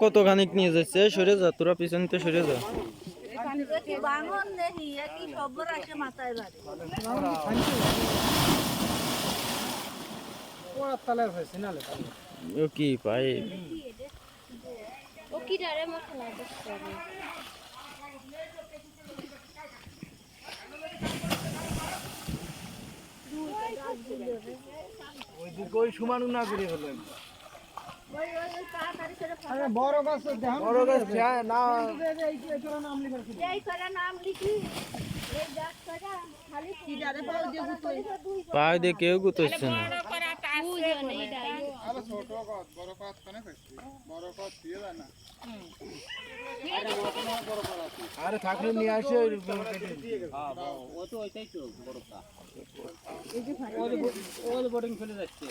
কতখানি নিয়ে যাচ্ছে, সরে যা তোরা পিছনে সরে যা। কি পাই সমান না করে হলো বড় গাছ না পায়ে দিয়ে কেউ গুতোচ্ছে না। আরে থাকলে নিয়ে আসে বোর্ডিং ফেলে যাচ্ছে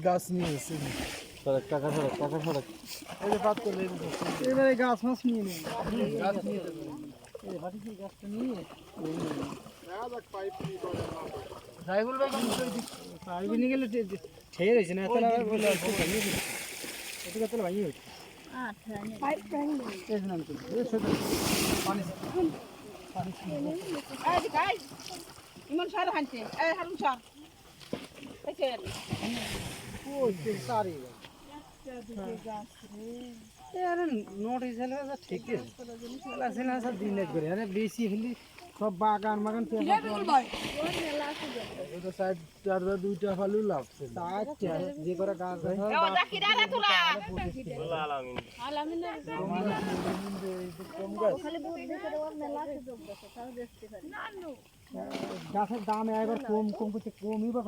গাছ নিয়ে এবারে গাছ মাছ নিয়ে নেই গাছটা নিয়ে পাইপ নিয়ে গেলে ঠেয়ে রয়েছে না ভাঙিয়ে হচ্ছে ইমন সার হানছে এই হারুন সার বেশি হলে সব বাগান বাগান দুইটা ফালু লাগছে যে করে গাছ গাছের দাম একবার কম করতে কমই বা